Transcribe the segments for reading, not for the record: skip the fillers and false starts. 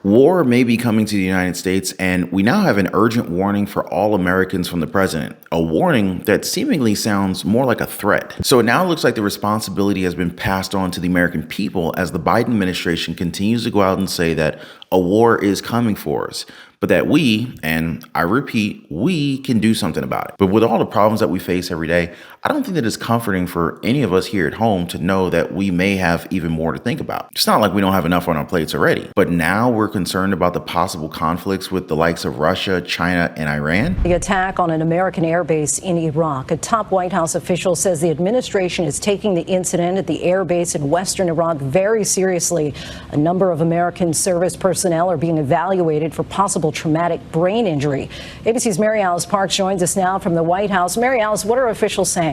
War may be coming to the United States, and we now have an urgent warning for all Americans from the president. A warning that seemingly sounds more like a threat. So it now looks like the responsibility has been passed on to the American people as the Biden administration continues to go out and say that a war is coming for us, but that we, and I repeat, we can do something about it. But with all the problems that we face every day, I don't think that it's comforting for any of us here at home to know that we may have even more to think about. It's not like we don't have enough on our plates already, but now we're concerned about the possible conflicts with the likes of Russia, China, and Iran. The attack on an American airbase in Iraq. A top White House official says the administration is taking the incident at the airbase in western Iraq very seriously. A number of American service personnel are being evaluated for possible traumatic brain injury. ABC's Mary Alice Parks joins us now from the White House. Mary Alice, what are officials saying?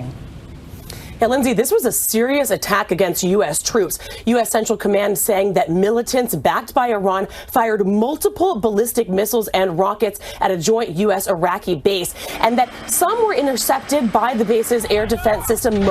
Yeah, Lindsay, this was a serious attack against U.S. troops. U.S. Central Command saying that militants backed by Iran fired multiple ballistic missiles and rockets at a joint U.S.-Iraqi base, and that some were intercepted by the base's air defense system,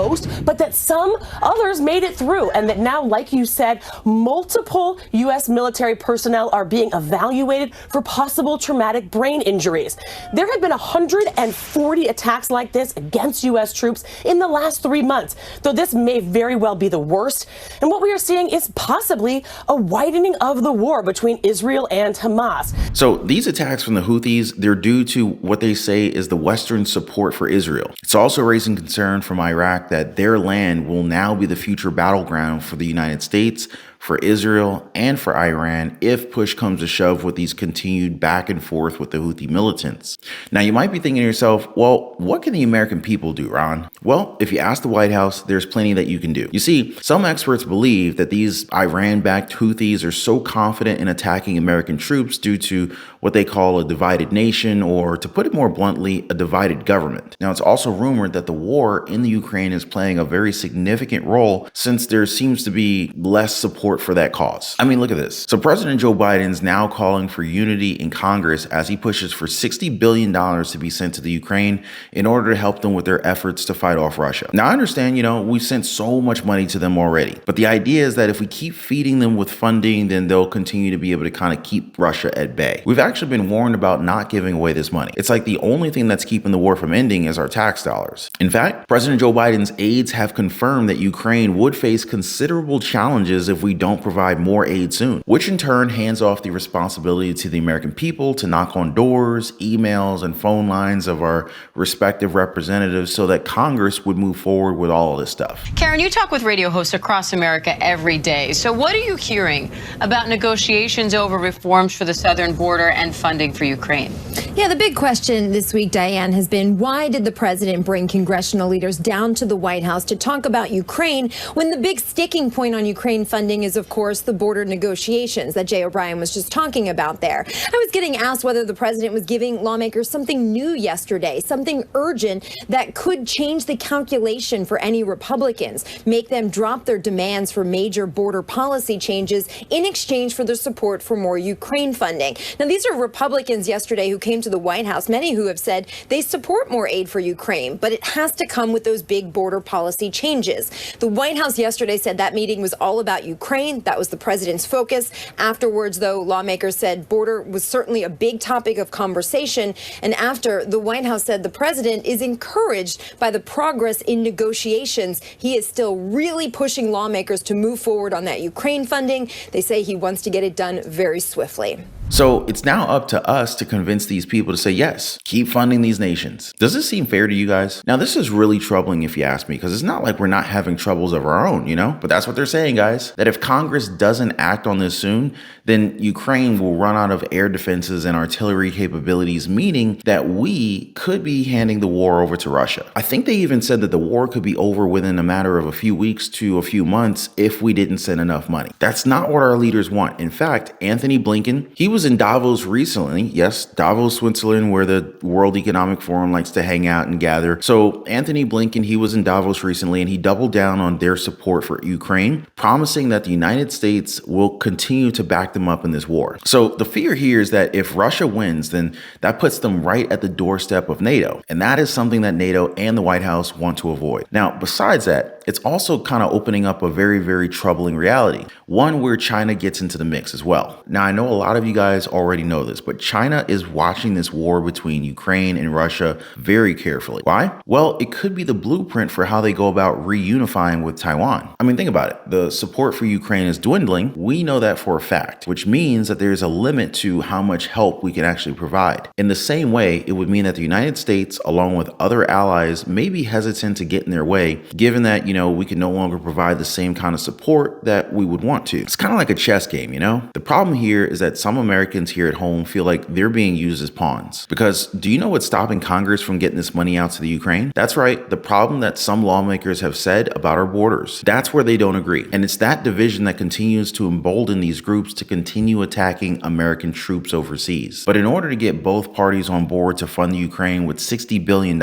but that some others made it through, and that now, like you said, multiple U.S. military personnel are being evaluated for possible traumatic brain injuries. There have been 140 attacks like this against U.S. troops in the last 3 months. Though this may very well be the worst. And what we are seeing is possibly a widening of the war between Israel and Hamas. So these attacks from the Houthis, they're due to what they say is the Western support for Israel. It's also raising concern from Iraq that their land will now be the future battleground for the United States, for Israel, and for Iran if push comes to shove with these continued back and forth with the Houthi militants. Now, you might be thinking to yourself, well, what can the American people do, Ron? Well, if you ask the White House, there's plenty that you can do. You see, some experts believe that these Iran-backed Houthis are so confident in attacking American troops due to what they call a divided nation, or to put it more bluntly, a divided government. Now, it's also rumored that the war in the Ukraine is playing a very significant role since there seems to be less support for that cause. I mean, look at this. So President Joe Biden's now calling for unity in Congress as he pushes for $60 billion to be sent to the Ukraine in order to help them with their efforts to fight off Russia. Now, I understand, we've sent so much money to them already, but the idea is that if we keep feeding them with funding, then they'll continue to be able to kind of keep Russia at bay. We've actually been warned about not giving away this money. It's like the only thing that's keeping the war from ending is our tax dollars. In fact, President Joe Biden's aides have confirmed that Ukraine would face considerable challenges if we don't provide more aid soon, which in turn hands off the responsibility to the American people to knock on doors, emails, and phone lines of our respective representatives so that Congress would move forward with all of this stuff. Karen, you talk with radio hosts across America every day. So what are you hearing about negotiations over reforms for the southern border and funding for Ukraine? Yeah, the big question this week, Diane, has been why did the president bring congressional leaders down to the White House to talk about Ukraine when the big sticking point on Ukraine funding is, of course, the border negotiations that Jay O'Brien was just talking about there. I was getting asked whether the president was giving lawmakers something new yesterday, something urgent that could change the calculation for any Republicans, make them drop their demands for major border policy changes in exchange for the support for more Ukraine funding. Now, these are Republicans yesterday who came to the White House, many who have said they support more aid for Ukraine, but it has to come with those big border policy changes. The White House yesterday said that meeting was all about Ukraine. That was the president's focus. Afterwards, though, lawmakers said border was certainly a big topic of conversation. And after, the White House said the president is encouraged by the progress in negotiations. He is still really pushing lawmakers to move forward on that Ukraine funding. They say he wants to get it done very swiftly. So it's now up to us to convince these people to say, yes, keep funding these nations. Does this seem fair to you guys? Now, this is really troubling if you ask me, because it's not like we're not having troubles of our own, But that's what they're saying, guys, that if Congress doesn't act on this soon, then Ukraine will run out of air defenses and artillery capabilities, meaning that we could be handing the war over to Russia. I think they even said that the war could be over within a matter of a few weeks to a few months if we didn't send enough money. That's not what our leaders want. In fact, Anthony Blinken, he was was in Davos recently. Yes, Davos, Switzerland, where the World Economic Forum likes to hang out and gather. So Anthony Blinken, he was in Davos recently, and he doubled down on their support for Ukraine, promising that the United States will continue to back them up in this war. So the fear here is that if Russia wins, then that puts them right at the doorstep of NATO. And that is something that NATO and the White House want to avoid. Now, besides that, it's also kind of opening up a very, very troubling reality, one where China gets into the mix as well. Now, I know a lot of you guys already know this, but China is watching this war between Ukraine and Russia very carefully. Why? Well, it could be the blueprint for how they go about reunifying with Taiwan. I mean, think about it. The support for Ukraine is dwindling. We know that for a fact, which means that there's a limit to how much help we can actually provide. In the same way, it would mean that the United States, along with other allies, may be hesitant to get in their way, given that, we can no longer provide the same kind of support that we would want to. It's kind of like a chess game, The problem here is that some Americans here at home feel like they're being used as pawns. Because do you know what's stopping Congress from getting this money out to the Ukraine? That's right, the problem that some lawmakers have said about our borders. That's where they don't agree. And it's that division that continues to embolden these groups to continue attacking American troops overseas. But in order to get both parties on board to fund the Ukraine with $60 billion,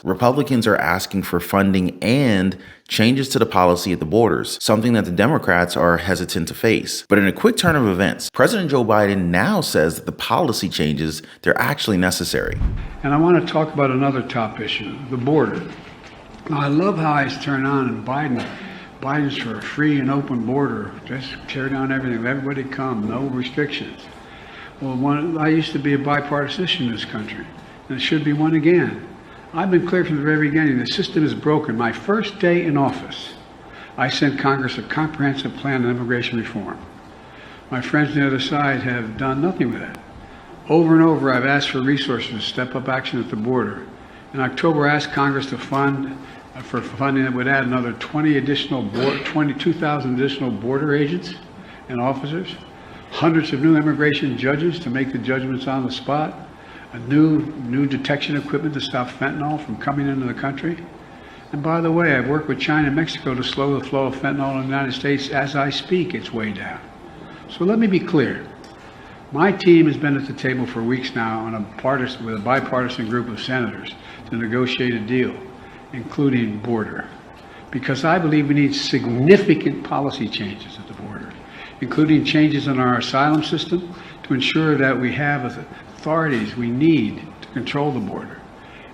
Republicans are asking for funding and changes to the policy at the borders, something that the Democrats are hesitant to face. But in a quick turn of events, President Joe Biden now says that the policy changes, they're actually necessary. And I want to talk about another top issue, the border. Now, I love how I turn on and Biden's for a free and open border. Just tear down everything, let everybody come, no restrictions. Well, I used to be a bipartisan in this country, and it should be one again. I've been clear from the very beginning, the system is broken. My first day in office, I sent Congress a comprehensive plan on immigration reform. My friends on the other side have done nothing with that. Over and over, I've asked for resources to step up action at the border. In October, I asked Congress to fund for funding that would add another 22,000 additional border agents and officers, hundreds of new immigration judges to make the judgments on the spot, a new detection equipment to stop fentanyl from coming into the country. And by the way, I've worked with China and Mexico to slow the flow of fentanyl in the United States. As I speak, it's way down. So let me be clear. My team has been at the table for weeks now with a bipartisan group of senators to negotiate a deal, including border, because I believe we need significant policy changes at the border, including changes in our asylum system to ensure that we have authorities we need to control the border.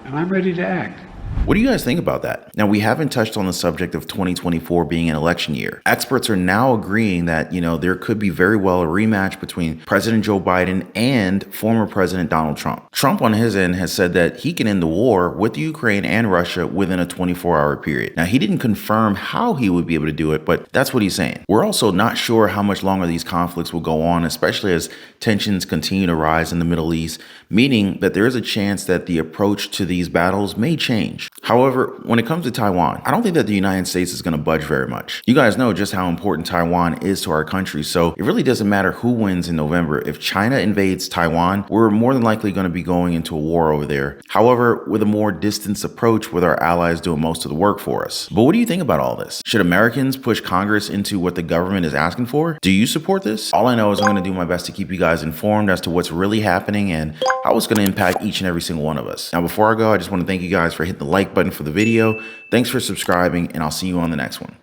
And I'm ready to act. What do you guys think about that? Now, we haven't touched on the subject of 2024 being an election year. Experts are now agreeing that, there could be very well a rematch between President Joe Biden and former President Donald Trump. Trump on his end has said that he can end the war with the Ukraine and Russia within a 24-hour period. Now, he didn't confirm how he would be able to do it, but that's what he's saying. We're also not sure how much longer these conflicts will go on, especially as tensions continue to rise in the Middle East, meaning that there is a chance that the approach to these battles may change. However, when it comes to Taiwan, I don't think that the United States is going to budge very much. You guys know just how important Taiwan is to our country, so it really doesn't matter who wins in November. If China invades Taiwan, we're more than likely going to be going into a war over there. However, with a more distanced approach with our allies doing most of the work for us. But what do you think about all this? Should Americans push Congress into what the government is asking for? Do you support this? All I know is I'm going to do my best to keep you guys informed as to what's really happening and how it's going to impact each and every single one of us. Now, before I go, I just want to thank you guys for hitting the like button for the video. Thanks for subscribing, and I'll see you on the next one.